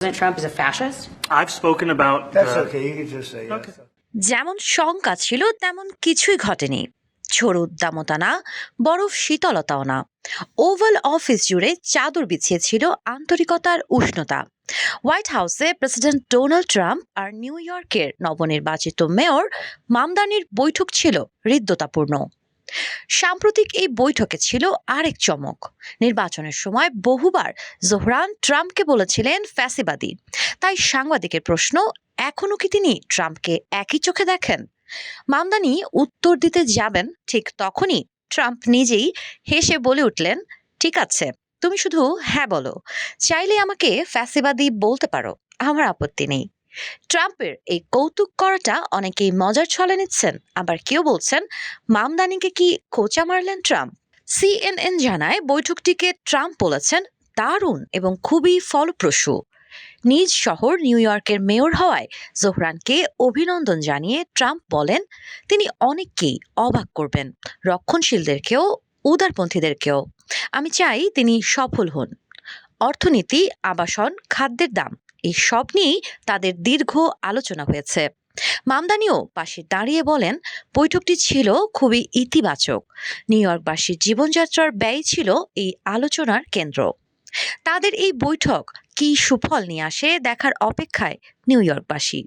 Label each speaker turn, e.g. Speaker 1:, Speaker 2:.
Speaker 1: President Trump is a fascist?
Speaker 2: I've spoken about.
Speaker 3: That's okay. You can just say yes.
Speaker 2: Okay.
Speaker 4: যেমন শঙ্কা ছিল তেমন কিছুই ঘটেনি। ঝোড়ো উদ্দামতা না, বরফ শীতলতাও না। ওভাল অফিস জুড়ে চাদর বিছিয়েছিল আন্তরিকতার উষ্ণতা। হোয়াইট হাউসে প্রেসিডেন্ট ডোনাল্ড ট্রাম্প আর নিউ ইয়র্কের নবনির্বাচিত মেয়র মামদানির বৈঠক ছিল হৃদ্যতাপূর্ণ। সাম্প্রতিক এই বৈঠকে ছিল আরেক চমক। নির্বাচনের সময় বহুবার জোহরান ট্রাম্পকে বলেছিলেন ফ্যাসিবাদী। তাই সাংবাদিকের প্রশ্ন, এখনো কি তিনি ট্রাম্পকে একই চোখে দেখেন? মামদানি উত্তর দিতে যাবেন ঠিক তখনই ট্রাম্প নিজেই হেসে বলে উঠলেন, ঠিক আছে, তুমি শুধু হ্যাঁ বলো, চাইলে আমাকে ফ্যাসিবাদী বলতে পারো, আমার আপত্তি নেই। ট্রাম্পের এই কৌতুক করাটা অনেকেই মজার ছলে নিচ্ছেন, আবার কেউ বলছেন মামদানিকে কি খোঁচা মারলেন ট্রাম্প। সিএনএন জানায় বৈঠকটিকে ট্রাম্প বলেছেন দারুণ এবং খুবই ফলপ্রসূ। নিজ শহর নিউ ইয়র্কের মেয়র হওয়ায় জোহরানকে অভিনন্দন জানিয়ে ট্রাম্প বলেন তিনি অনেককেই অবাক করবেন, রক্ষণশীলদেরকেও উদারপন্থীদেরকেও। আমি চাই তিনি সফল হন। অর্থনীতি, আবাসন, খাদ্যের দাম এই সব নিয়েই তাদের দীর্ঘ আলোচনা হয়েছে। মামদানিও পাশে দাঁড়িয়ে বলেন বৈঠকটি ছিল খুবই ইতিবাচক। নিউ ইয়র্কবাসীর জীবনযাত্রার ব্যয় ছিল এই আলোচনার কেন্দ্র। তাদের এই বৈঠক কি সুফল নিয়ে আসে দেখার অপেক্ষায় নিউ ইয়র্কবাসী।